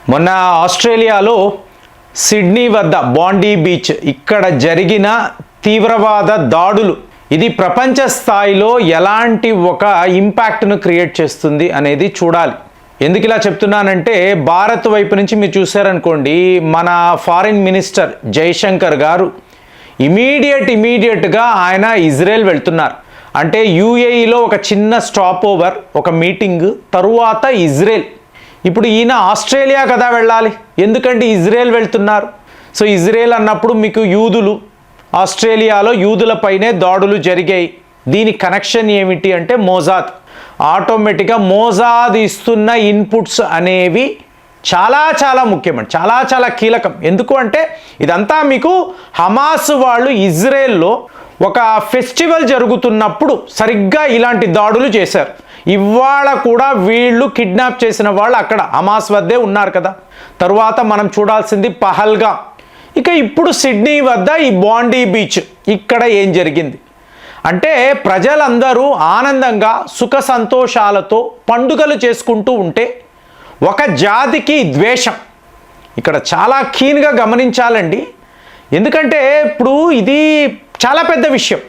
మొన్న ఆస్ట్రేలియాలో సిడ్నీ వద్ద బాండీ బీచ్ ఇక్కడ జరిగిన తీవ్రవాద దాడులు ఇది ప్రపంచ స్థాయిలో ఎలాంటి ఒక ఇంపాక్ట్ను క్రియేట్ చేస్తుంది అనేది చూడాలి. ఎందుకు ఇలా చెప్తున్నానంటే భారత్ వైపు నుంచి మీరు చూసారనుకోండి, మన ఫారిన్ మినిస్టర్ జైశంకర్ గారు ఇమీడియట్గా ఆయన ఇజ్రాయెల్ వెళ్తున్నారు. అంటే యూఏఈలో ఒక చిన్న స్టాప్ ఓవర్, ఒక మీటింగ్ తరువాత ఇజ్రాయెల్. ఇప్పుడు ఈయన ఆస్ట్రేలియా కదా వెళ్ళాలి, ఎందుకంటే ఇజ్రాయెల్ వెళ్తున్నారు. సో ఇజ్రాయెల్ అన్నప్పుడు మీకు యూదులు, ఆస్ట్రేలియాలో యూదులపైనే దాడులు జరిగాయి. దీని కనెక్షన్ ఏమిటి అంటే మోజాద్. ఆటోమేటిక్గా మోజాద్ ఇస్తున్న ఇన్పుట్స్ అనేవి చాలా ముఖ్యమండి, చాలా కీలకం. ఎందుకు అంటే ఇదంతా మీకు హమాస్ వాళ్ళు ఇజ్రాయెల్లో ఒక ఫెస్టివల్ జరుగుతున్నప్పుడు సరిగ్గా ఇలాంటి దాడులు చేశారు. ఇవాళ కూడా వీళ్ళు కిడ్నాప్ చేసిన వాళ్ళు అక్కడ హమాస్ వద్దే ఉన్నారు కదా. తరువాత మనం చూడాల్సింది పహల్గా. ఇక ఇప్పుడు సిడ్నీ వద్ద ఈ బాండీ బీచ్ ఇక్కడ ఏం జరిగింది అంటే ప్రజలందరూ ఆనందంగా సుఖ సంతోషాలతో పండుగలు చేసుకుంటూ ఉంటే ఒక జాతికి ద్వేషం ఇక్కడ చాలా కీన్గా గమనించాలండి. ఎందుకంటే ఇప్పుడు ఇది చాలా పెద్ద విషయం.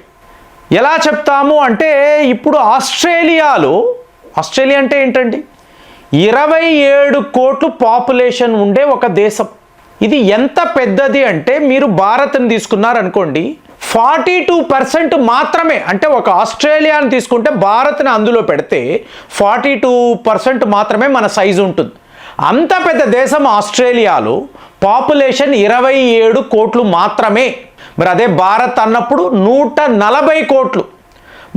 ఎలా చెప్తాము అంటే ఇప్పుడు ఆస్ట్రేలియా అంటే ఏంటండి, 27 కోట్లు పాపులేషన్ ఉండే ఒక దేశం. ఇది ఎంత పెద్దది అంటే మీరు భారత్ని తీసుకున్నారనుకోండి, 42% మాత్రమే, అంటే ఒక ఆస్ట్రేలియాని తీసుకుంటే భారత్ని అందులో పెడితే 42% మాత్రమే మన సైజు ఉంటుంది. అంత పెద్ద దేశం ఆస్ట్రేలియాలో పాపులేషన్ 27 కోట్లు మాత్రమే. మరి అదే భారత్ అన్నప్పుడు 140 కోట్లు.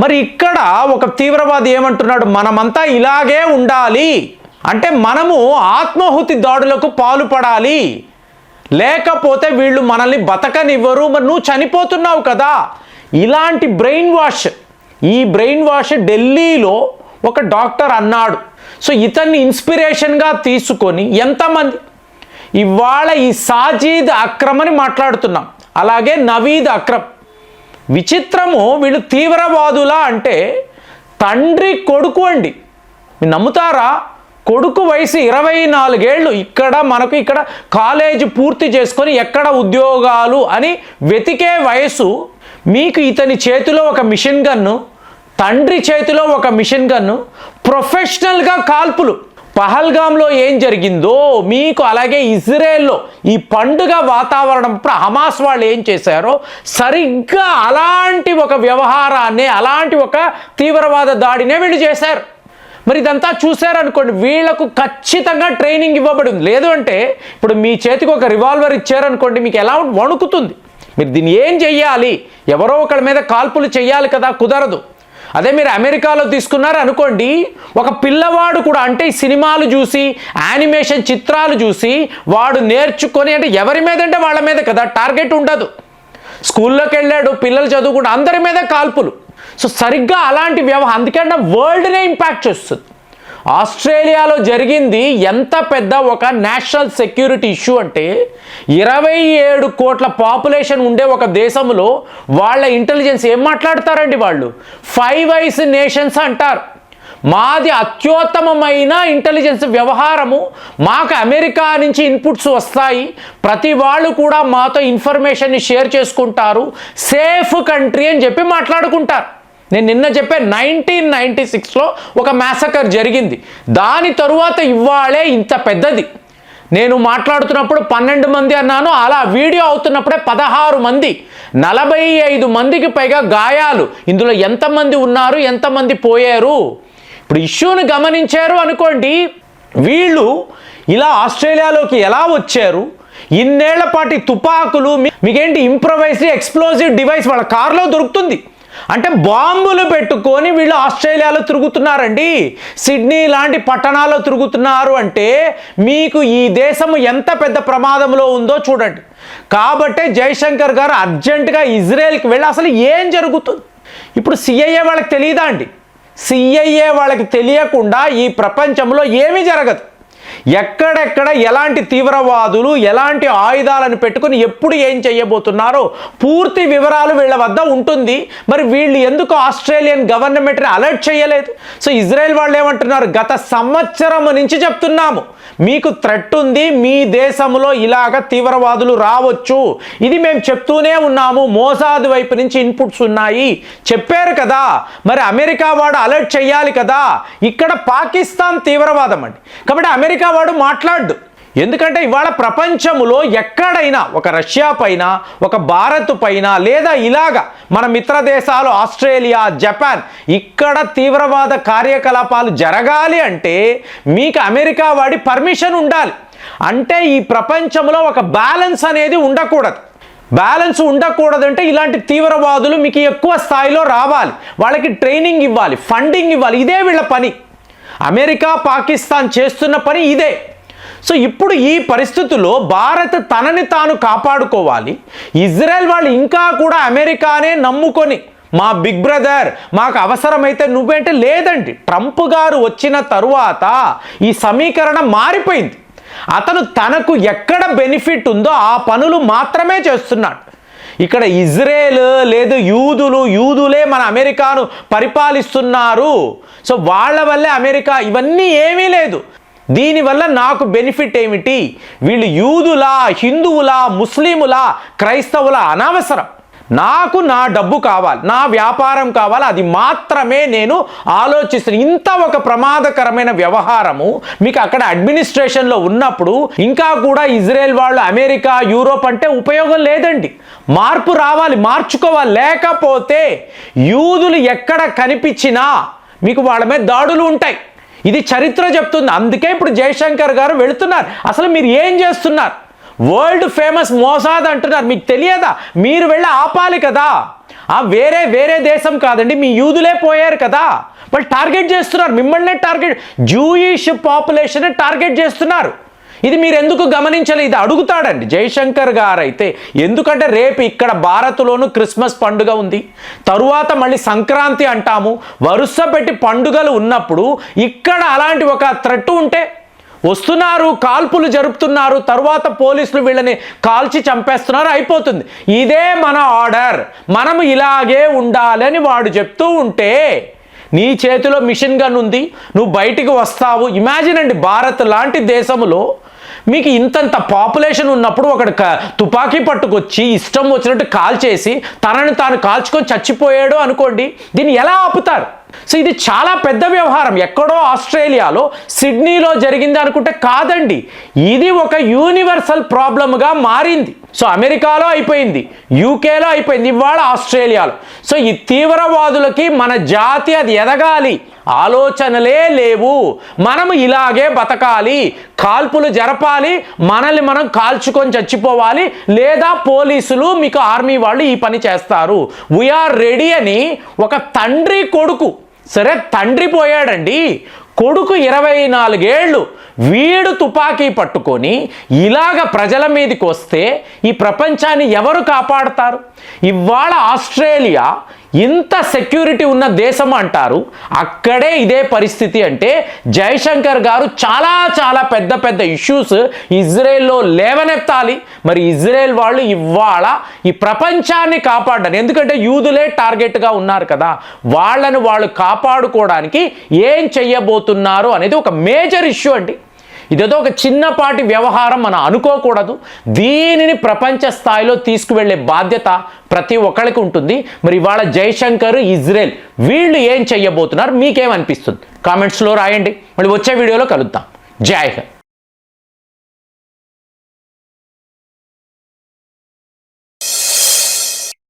మరి ఇక్కడ ఒక తీవ్రవాది ఏమంటున్నాడు, మనమంతా ఇలాగే ఉండాలి అంటే మనము ఆత్మాహుతి దాడులకు పాల్పడాలి, లేకపోతే వీళ్ళు మనల్ని బతకనివ్వరు, మరి నువ్వు చనిపోతున్నావు కదా. ఇలాంటి ఈ బ్రెయిన్ వాష్ ఢిల్లీలో ఒక డాక్టర్ అన్నాడు. సో ఇతన్ని ఇన్స్పిరేషన్గా తీసుకొని ఎంతమంది ఇవాళ ఈ సాజీద్ అక్రమ్ అని మాట్లాడుతున్నాం, అలాగే నవీద్ అక్రమ్. విచిత్రము, వీళ్ళు తీవ్రవాదులా అంటే తండ్రి కొడుకు అండి. మీరు నమ్ముతారా? కొడుకు వయసు 24 ఏళ్ళు. ఇక్కడ కాలేజ్ పూర్తి చేసుకొని ఎక్కడ ఉద్యోగాలు అని వెతికే వయసు. మీకు ఇతని చేతిలో ఒక మిషన్ గన్ను, తండ్రి చేతిలో ఒక మిషన్ గన్ను, ప్రొఫెషనల్గా కాల్పులు. పహల్గామ్లో ఏం జరిగిందో మీకు అలాగే ఇజ్రాయెల్లో ఈ పండుగ వాతావరణం హమాస్ వాళ్ళు ఏం చేశారో సరిగ్గా అలాంటి ఒక వ్యవహారాన్ని, అలాంటి ఒక తీవ్రవాద దాడినే వీళ్ళు చేశారు. మరి ఇదంతా చూశారనుకోండి, వీళ్లకు ఖచ్చితంగా ట్రైనింగ్ ఇవ్వబడి ఉంది. లేదు అంటే ఇప్పుడు మీ చేతికి ఒక రివాల్వర్ ఇచ్చారనుకోండి, మీకు ఎలా వణుకుతుంది. మీరు దీన్ని ఏం చెయ్యాలి, ఎవరో ఒకళ్ళ మీద కాల్పులు చెయ్యాలి కదా, కుదరదు. అదే మీరు అమెరికాలో తీసుకున్నారు అనుకోండి, ఒక పిల్లవాడు కూడా అంటే ఈ సినిమాలు చూసి, యానిమేషన్ చిత్రాలు చూసి వాడు నేర్చుకొని, అంటే ఎవరి మీద అంటే వాళ్ళ మీద కదా, టార్గెట్ ఉండదు. స్కూల్లోకి వెళ్ళాడు, పిల్లలు చదువుకుంటూ అందరి మీద కాల్పులు. సో సరిగ్గా అలాంటి వ్యవహారం, అందుకంటే వరల్డ్నే ఇంపాక్ట్ చేస్తుంది. ఆస్ట్రేలియాలో జరిగింది ఎంత పెద్ద ఒక నేషనల్ సెక్యూరిటీ ఇష్యూ అంటే 27 కోట్ల పాపులేషన్ ఉండే ఒక దేశంలో వాళ్ళ ఇంటెలిజెన్స్ ఏం మాట్లాడతారండి, వాళ్ళు 5 ఐస్ నేషన్స్ అంటారు. మాది అత్యుత్తమమైన ఇంటెలిజెన్స్ వ్యవహారము, మాకు అమెరికా నుంచి ఇన్పుట్స్ వస్తాయి, ప్రతి వాళ్ళు కూడా మాతో ఇన్ఫర్మేషన్ని షేర్ చేసుకుంటారు, సేఫ్ కంట్రీ అని చెప్పి మాట్లాడుకుంటారు. నేను నిన్న చెప్పాను 1996లో ఒక మ్యాసకర్ జరిగింది. దాని తరువాత ఇవాళే ఇంత పెద్దది. నేను మాట్లాడుతున్నప్పుడు 12 మంది అన్నాను, అలా వీడియో అవుతున్నప్పుడే 16 మంది, 45 మందికి పైగా గాయాలు. ఇందులో ఎంతమంది ఉన్నారు, ఎంతమంది పోయారు. ఇప్పుడు ఇష్యూని గమనించారు అనుకోండి, వీళ్ళు ఇలా ఆస్ట్రేలియాలోకి ఎలా వచ్చారు, ఇన్నేళ్ల పాటి తుపాకులు, మీకేంటి ఇంప్రొవైజ్డ్ ఎక్స్ప్లోజివ్ డివైస్ వాళ్ళ కారులో దొరుకుతుంది. అంటే బాంబులు పెట్టుకొని వీళ్ళు ఆస్ట్రేలియాలో తిరుగుతున్నారండి, సిడ్నీ లాంటి పట్టణాల్లో తిరుగుతున్నారు. అంటే మీకు ఈ దేశం ఎంత పెద్ద ప్రమాదంలో ఉందో చూడండి. కాబట్టే జైశంకర్ గారు అర్జెంటుగా ఇజ్రాయెల్కి వెళ్ళి అసలు ఏం జరుగుతుంది. ఇప్పుడు సిఐఏ వాళ్ళకి తెలియదా అండి? సిఐఏ వాళ్ళకి తెలియకుండా ఈ ప్రపంచంలో ఏమీ జరగదు. ఎక్కడెక్కడ ఎలాంటి తీవ్రవాదులు ఎలాంటి ఆయుధాలను పెట్టుకుని ఎప్పుడు ఏం చేయబోతున్నారో పూర్తి వివరాలు వీళ్ళ వద్ద ఉంటుంది. మరి వీళ్ళు ఎందుకు ఆస్ట్రేలియన్ గవర్నమెంట్ని అలర్ట్ చేయలేదు? సో ఇజ్రాయెల్ వాళ్ళు ఏమంటున్నారు, గత సంవత్సరం నుంచి చెప్తున్నాము మీకు థ్రెట్ ఉంది, మీ దేశంలో ఇలాగ తీవ్రవాదులు రావచ్చు, ఇది మేము చెప్తూనే ఉన్నాము, మోసాద్ వైపు నుంచి ఇన్పుట్స్ ఉన్నాయి చెప్పారు కదా. మరి అమెరికా వాడు అలర్ట్ చేయాలి కదా. ఇక్కడ పాకిస్తాన్ తీవ్రవాదం అండి, కాబట్టి అమెరికా వాడు మాట్లాడు. ఎందుకంటే ఇవాళ ప్రపంచంలో ఎక్కడైనా ఒక రష్యా పైన ఒక భారత్ పైన లేదా ఇలాగా మన మిత్ర దేశాలు ఆస్ట్రేలియా జపాన్ ఇక్కడ తీవ్రవాద కార్యకలాపాలు జరగాలి అంటే మీకు అమెరికా వాడి పర్మిషన్ ఉండాలి. అంటే ఈ ప్రపంచంలో ఒక బ్యాలెన్స్ అనేది ఉండకూడదు. బ్యాలెన్స్ ఉండకూడదంటే ఇలాంటి తీవ్రవాదులు మీకు ఎక్కువ స్థాయిలో రావాలి, వాళ్ళకి ట్రైనింగ్ ఇవ్వాలి, ఫండింగ్ ఇవ్వాలి. ఇదే వీళ్ళ పని. అమెరికా పాకిస్తాన్ చేస్తున్న పని ఇదే. సో ఇప్పుడు ఈ పరిస్థితుల్లో భారత్ తనని తాను కాపాడుకోవాలి. ఇజ్రాయెల్ వాళ్ళు ఇంకా కూడా అమెరికానే నమ్ముకొని మా బిగ్ బ్రదర్ మాకు అవసరమైతే నువ్వేంటే లేదండి. ట్రంప్ గారు వచ్చిన తరువాత ఈ సమీకరణం మారిపోయింది. అతను తనకు ఎక్కడ బెనిఫిట్ ఉందో ఆ పనులు మాత్రమే చేస్తున్నాడు. ఇక్కడ ఇజ్రాయెల్ లేదు యూదులే మన అమెరికాను పరిపాలిస్తున్నారు, సో వాళ్ళ వల్లే అమెరికా, ఇవన్నీ ఏమీ లేదు. దీనివల్ల నాకు బెనిఫిట్ ఏమిటి? వీళ్ళు యూదులా హిందువులా ముస్లిములా క్రైస్తవులా అనవసరం. నాకు నా డబ్బు కావాలి, నా వ్యాపారం కావాలి, అది మాత్రమే నేను ఆలోచిస్తున్నాను. ఇంత ఒక ప్రమాదకరమైన వ్యవహారము మీకు అక్కడ అడ్మినిస్ట్రేషన్లో ఉన్నప్పుడు ఇంకా కూడా ఇజ్రాయెల్ వాళ్ళు అమెరికా యూరోప్ అంటే ఉపయోగం లేదండి. మార్పు రావాలి, మార్చుకోవాలి. లేకపోతే యూదులు ఎక్కడ కనిపించినా మీకు వాళ్ళ మీద దాడులు ఉంటాయి. ఇది చరిత్ర చెప్తుంది. అందుకే ఇప్పుడు జయశంకర్ గారు వెళుతున్నారు. అసలు మీరు ఏం చేస్తున్నారు? వరల్డ్ ఫేమస్ మోసాద్ అంటున్నారు, మీకు తెలియదా? మీరు వెళ్ళి ఆపాలి కదా. వేరే దేశం కాదండి, మీ యూదులే పోయారు కదా. వాళ్ళు టార్గెట్ చేస్తున్నారు, మిమ్మల్నే టార్గెట్, జూయిష్ పాపులేషన్ టార్గెట్ చేస్తున్నారు. ఇది మీరు ఎందుకు గమనించలేదు? ఇది అడుగుతాడండి జయశంకర్ గారు అయితే. ఎందుకంటే రేపు ఇక్కడ భారత్లోనూ క్రిస్మస్ పండుగ ఉంది, తరువాత మళ్ళీ సంక్రాంతి అంటాము, వరుస పెట్టి పండుగలు ఉన్నప్పుడు ఇక్కడ అలాంటి ఒక థ్రెట్ ఉంటే వస్తున్నారు, కాల్పులు జరుపుతున్నారు, తరువాత పోలీసులు వీళ్ళని కాల్చి చంపేస్తున్నారు, అయిపోతుంది. ఇదే మన ఆర్డర్, మనం ఇలాగే ఉండాలని వాడు చెప్తూ ఉంటే నీ చేతిలో మిషన్ గన్ ఉంది, నువ్వు బయటికి వస్తావు. ఇమాజిన్ అండి, భారత్ లాంటి దేశంలో మీకు ఇంతంత పాపులేషన్ ఉన్నప్పుడు ఒకడు తుపాకీ పట్టుకొచ్చి ఇష్టం వచ్చినట్టు కాల్చేసి తనని తాను కాల్చుకొని చచ్చిపోయాడు అనుకోండి, దీన్ని ఎలా ఆపుతారు? సో ఇది చాలా పెద్ద వ్యవహారం. ఎక్కడో ఆస్ట్రేలియాలో సిడ్నీలో జరిగింది అనుకుంటే కాదండి, ఇది ఒక యూనివర్సల్ ప్రాబ్లమ్గా మారింది. సో అమెరికాలో అయిపోయింది, యూకేలో అయిపోయింది, ఇవాళ ఆస్ట్రేలియాలో. సో ఈ తీవ్రవాదులకి మన జాతి అది ఎదగాలి, ఆలోచనలే లేవు. మనం ఇలాగే బతకాలి, కాల్పులు జరపాలి, మనల్ని మనం కాల్చుకొని చచ్చిపోవాలి, లేదా పోలీసులు మీకు ఆర్మీ వాళ్ళు ఈ పని చేస్తారు. వీఆర్ రెడీ అని ఒక తండ్రి కొడుకు, సరే తండ్రి పోయాడండి, కొడుకు 24 ఏళ్ళు, వీడు తుపాకీ పట్టుకొని ఇలాగ ప్రజల మీదకి వస్తే ఈ ప్రపంచాన్ని ఎవరు కాపాడుతారు? ఇవాళ ఆస్ట్రేలియా ఇంత సెక్యూరిటీ ఉన్న దేశం అంటారు, అక్కడే ఇదే పరిస్థితి అంటే జయశంకర్ గారు చాలా పెద్ద ఇష్యూస్ ఇజ్రాయెల్లో లేవనెత్తాలి. మరి ఇజ్రాయెల్ వాళ్ళు ఇవాళ ఈ ప్రపంచాన్ని కాపాడాలి, ఎందుకంటే యూదులే టార్గెట్గా ఉన్నారు కదా, వాళ్ళను వాళ్ళు కాపాడుకోవడానికి ఏం చెయ్యబోతున్నారు అనేది ఒక మేజర్ ఇష్యూ అండి. ఇదేదో ఒక చిన్నపాటి వ్యవహారం మనం అనుకోకూడదు. దీనిని ప్రపంచ స్థాయిలో తీసుకువెళ్ళే బాధ్యత ప్రతి ఒక్కరికి ఉంటుంది. మరి ఇవాళ జయశంకర్ ఇజ్రాయెల్ వీళ్ళు ఏం చెయ్యబోతున్నారు, మీకేమనిపిస్తుంది? కామెంట్స్లో రాయండి. మళ్ళీ వచ్చే వీడియోలో కలుద్దాం. జై హింద్.